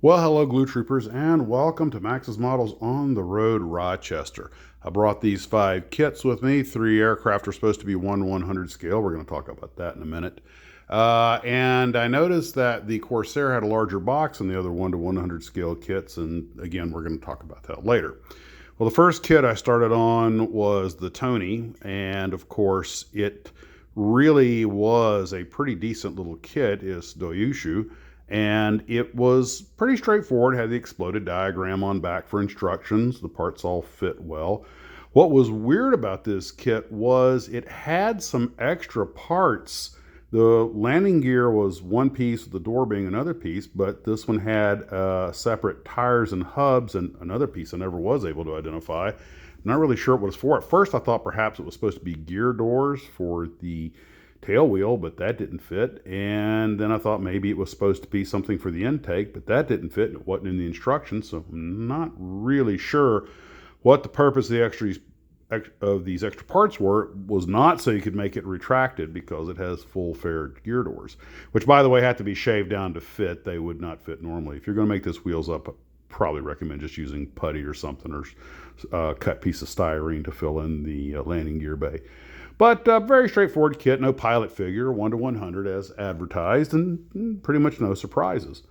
Well, hello, Glue Troopers, and welcome to Max's Models on the Road, Rochester. I brought these 5 kits with me. 3 aircraft are supposed to be 1/100 scale. We're going to talk about that in a minute. And I noticed that the Corsair had a larger box than the other 1/100 scale kits, and again, we're going to talk about that later. Well, the first kit I started on was the Tony, and of course, it really was a pretty decent little kit. It's Doyushu. And it was pretty straightforward. It had the exploded diagram on back for instructions. The parts all fit well. What was weird about this kit was it had some extra parts. The landing gear was one piece, with the door being another piece, but this one had separate tires and hubs and another piece I never was able to identify. I'm not really sure what it's for. At first I thought perhaps it was supposed to be gear doors for the tail wheel, but that didn't fit. And then I thought maybe it was supposed to be something for the intake, but that didn't fit and it wasn't in the instructions. So I'm not really sure what the purpose of these extra parts were. It was not so you could make it retracted, because it has full fared gear doors, which by the way had to be shaved down to fit. They would not fit normally. If you're going to make this wheels up, I probably recommend just using putty or something, or cut piece of styrene to fill in the landing gear bay. But very straightforward kit, no pilot figure, 1/100 as advertised, and pretty much no surprises.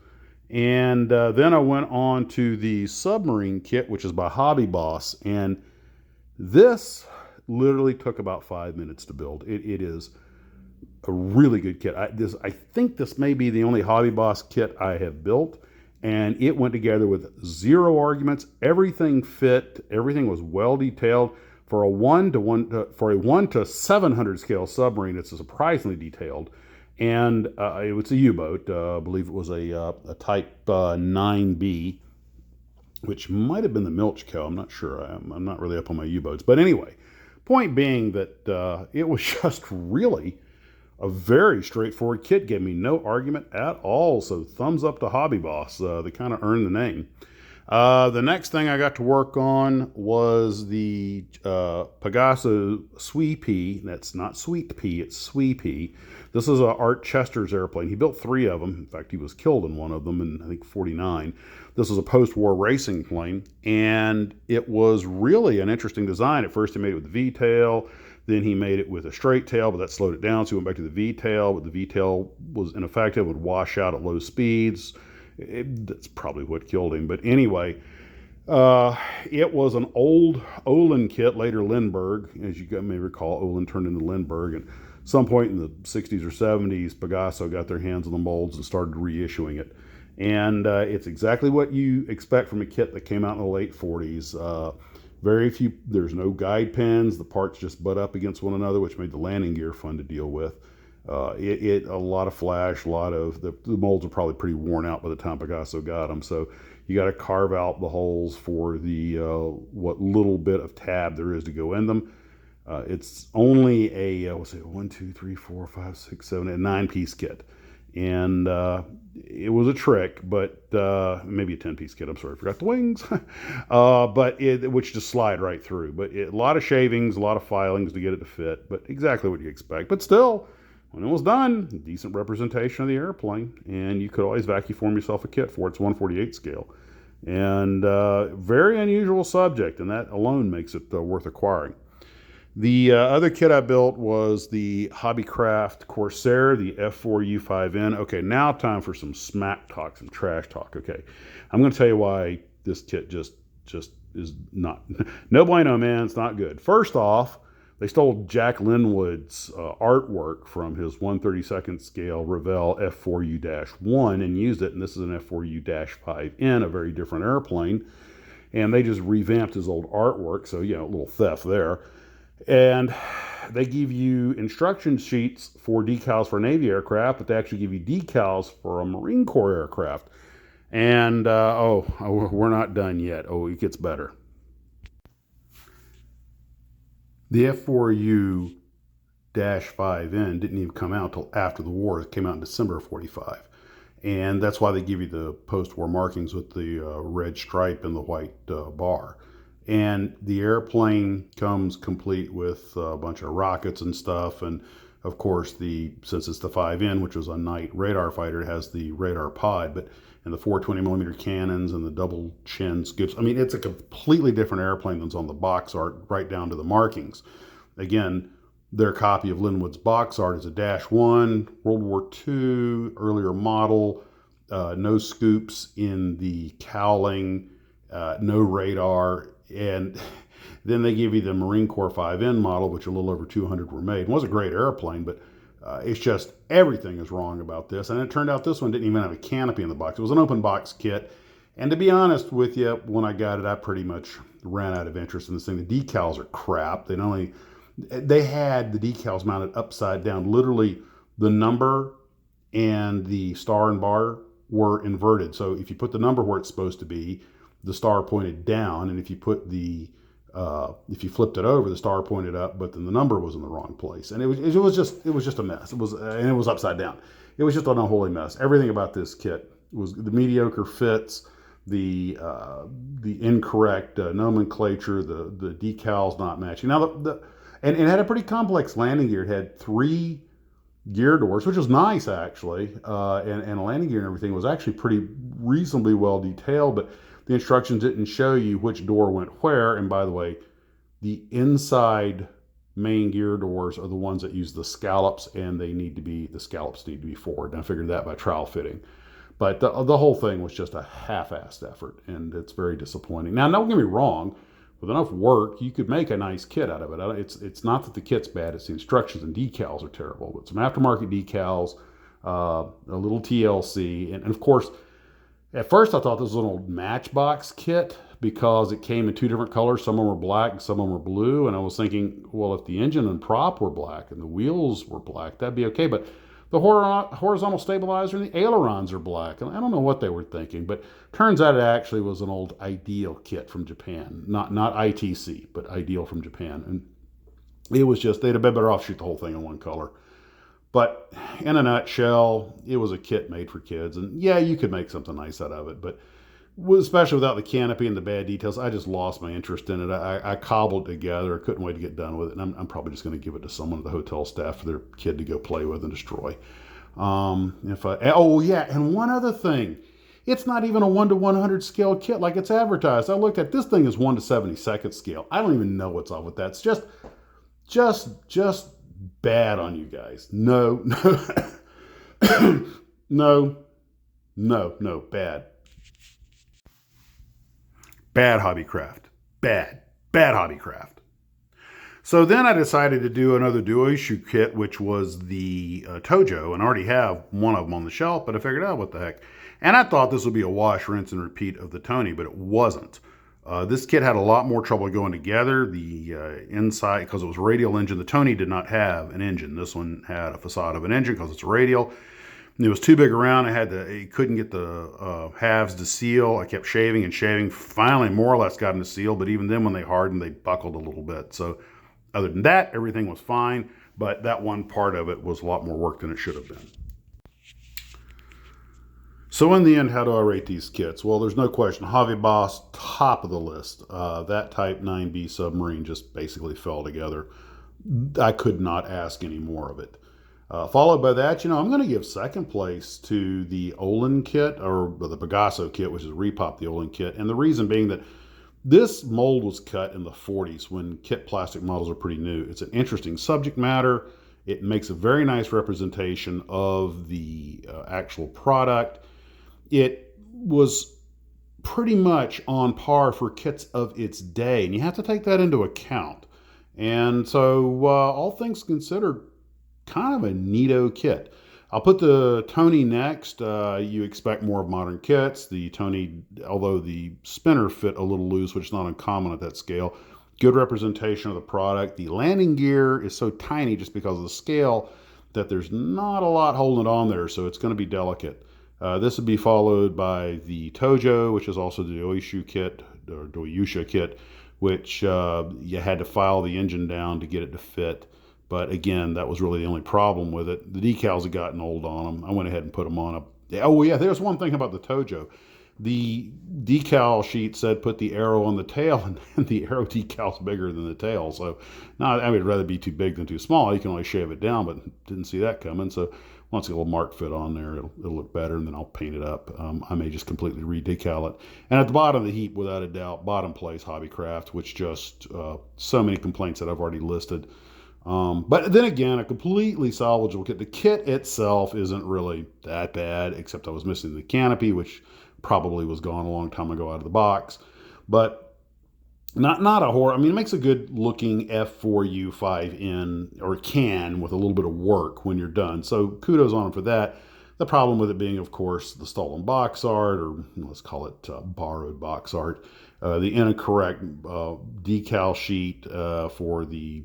And then I went on to the Submarine kit, which is by Hobby Boss, and this literally took about 5 minutes to build. It is a really good kit. I think this may be the only Hobby Boss kit I have built, and it went together with zero arguments. Everything fit. Everything was well detailed. For a 1 to 700 scale submarine, it's surprisingly detailed, and it was a U-boat. I believe it was a Type 9B, which might have been the Milch Cow. I'm not sure. I'm not really up on my U-boats, but anyway, point being that it was just really a very straightforward kit. Gave me no argument at all. So thumbs up to Hobby Boss. They kind of earned the name. The next thing I got to work on was the Pegaso Sweepy. That's not Sweet Pea, it's Sweepy. This is Art Chester's airplane. He built 3 of them. In fact, he was killed in one of them in, I think, 49. This was a post-war racing plane, and it was really an interesting design. At first, he made it with the V-tail. Then he made it with a straight tail, but that slowed it down, so he went back to the V-tail. But the V-tail was ineffective, would wash out at low speeds. That's probably what killed him. But anyway, it was an old Olin kit, later Lindbergh. As you may recall, Olin turned into Lindbergh. And at some point in the 60s or 70s, Pegaso got their hands on the molds and started reissuing it. And it's exactly what you expect from a kit that came out in the late 40s. There's no guide pins. The parts just butt up against one another, which made the landing gear fun to deal with. A lot of flash, the molds are probably pretty worn out by the time Pegaso got them. So you got to carve out the holes for the what little bit of tab there is to go in them. It's only a 1, 2, 3, 4, 5, 6, 7, a 9-piece kit, and it was a trick, but maybe a 10-piece kit. I'm sorry, I forgot the wings, which just slide right through. But a lot of shavings, a lot of filings to get it to fit, but exactly what you expect. But still, when it was done, decent representation of the airplane, and you could always vacuum yourself a kit for it. It's 1/48 scale, and very unusual subject, and that alone makes it worth acquiring. The other kit I built was the Hobbycraft Corsair, the F4U5N. Okay, now time for some smack talk, some trash talk. Okay, I'm going to tell you why this kit just is not, no bueno, man, it's not good. First off, they stole Jack Linwood's artwork from his 1/32 scale Revell F4U-1 and used it, and this is an F4U-5N, a very different airplane, and they just revamped his old artwork, so, a little theft there. And they give you instruction sheets for decals for Navy aircraft, but they actually give you decals for a Marine Corps aircraft. And, we're not done yet. Oh, it gets better. The F4U-5N didn't even come out until after the war. It came out in December of 45. And that's why they give you the post-war markings with the red stripe and the white bar. And the airplane comes complete with a bunch of rockets and stuff, and Of course, since it's the 5N, which was a night radar fighter, it has the radar pod, but and the 420mm cannons and the double chin scoops. I mean, it's a completely different airplane than's on the box art, right down to the markings. Again, their copy of Linwood's box art is a -1, World War II, earlier model, no scoops in the cowling, no radar, and then they give you the Marine Corps 5N model, which a little over 200 were made. It was a great airplane, but it's just everything is wrong about this. And it turned out this one didn't even have a canopy in the box. It was an open box kit. And to be honest with you, when I got it, I pretty much ran out of interest in this thing. The decals are crap. They had the decals mounted upside down. Literally, the number and the star and bar were inverted. So if you put the number where it's supposed to be, the star pointed down, and if you flipped it over, the star pointed up, but then the number was in the wrong place, and it was just a mess. It was upside down. It was just an unholy mess. Everything about this kit was the mediocre fits, the incorrect nomenclature, the decals not matching. Now and it had a pretty complex landing gear. It had 3 gear doors, which was nice actually, and a landing gear and everything was actually pretty reasonably well detailed, but the instructions didn't show you which door went where. And by the way, the inside main gear doors are the ones that use the scallops, and the scallops need to be forward. And I figured that by trial fitting. But the whole thing was just a half-assed effort, and it's very disappointing. Now, don't get me wrong, with enough work, you could make a nice kit out of it. It's not that the kit's bad, it's the instructions and decals are terrible. But some aftermarket decals, a little TLC, and of course, at first I thought this was an old Matchbox kit because it came in 2 different colors. Some of them were black and some of them were blue. And I was thinking, well, if the engine and prop were black and the wheels were black, that'd be okay. But the horizontal stabilizer and the ailerons are black. And I don't know what they were thinking, but turns out it actually was an old Ideal kit from Japan. Not ITC, but Ideal from Japan. And it was just, they'd have been better off shoot the whole thing in one color. But in a nutshell, it was a kit made for kids. And yeah, you could make something nice out of it. But especially without the canopy and the bad details, I just lost my interest in it. I cobbled it together. I couldn't wait to get done with it. And I'm probably just going to give it to someone at the hotel staff for their kid to go play with and destroy. And one other thing. It's not even a 1:100 scale kit like it's advertised. I looked at this thing is 1:72 scale. I don't even know what's up with that. It's just bad on you guys. No, bad. Bad hobbycraft. Bad hobbycraft. So then I decided to do another duo issue kit, which was the Tojo, and I already have one of them on the shelf, but I figured out what the heck. And I thought this would be a wash, rinse, and repeat of the Tony, but it wasn't. This kit had a lot more trouble going together. The inside, because it was a radial engine, the Tony did not have an engine. This one had a facade of an engine because it's a radial. It was too big around. I couldn't get the halves to seal. I kept shaving and shaving. Finally, more or less got them to seal, but even then when they hardened, they buckled a little bit. So other than that, everything was fine, but that one part of it was a lot more work than it should have been. So in the end, how do I rate these kits? Well, there's no question. Hobby Boss, top of the list. That Type 9B Submarine just basically fell together. I could not ask any more of it. Followed by that, I'm going to give second place to the Olin kit, or the Pegaso kit, which is Repop the Olin kit. And the reason being that this mold was cut in the 40s when kit plastic models are pretty new. It's an interesting subject matter. It makes a very nice representation of the actual product. It was pretty much on par for kits of its day, and you have to take that into account. And so, all things considered, kind of a neato kit. I'll put the Tony next. You expect more of modern kits. The Tony, although the spinner fit a little loose, which is not uncommon at that scale, good representation of the product. The landing gear is so tiny just because of the scale that there's not a lot holding it on there, so it's going to be delicate. This would be followed by the Tojo, which is also the Doishu kit, or Doyusha kit, which you had to file the engine down to get it to fit. But again, that was really the only problem with it. The decals had gotten old on them. I went ahead and put them on. Oh yeah, there's one thing about the Tojo. The decal sheet said put the arrow on the tail, and the arrow decal's bigger than the tail. So, now I would rather be too big than too small. You can only shave it down, but didn't see that coming. So, once a little mark fit on there, it'll look better, and then I'll paint it up. I may just completely re-decal it. And at the bottom of the heap, without a doubt, bottom place Hobbycraft, which just so many complaints that I've already listed. But then again, a completely salvageable kit. The kit itself isn't really that bad, except I was missing the canopy, which probably was gone a long time ago out of the box. But not a horror. I mean, it makes a good looking F4U 5N, or can, with a little bit of work when you're done. So kudos on them for that. The problem with it being, of course, the stolen box art, or let's call it borrowed box art, the incorrect decal sheet for the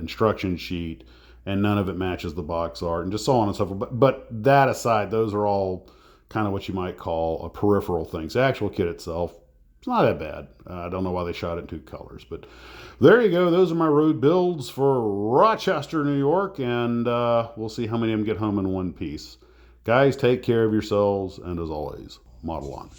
instruction sheet, and none of it matches the box art, and just so on and so forth. But that aside, those are all kind of what you might call a peripheral things. The actual kit itself, it's not that bad. I don't know why they shot it in 2 colors, but there you go. Those are my road builds for Rochester, New York, and we'll see how many of them get home in one piece. Guys, take care of yourselves, and as always, model on.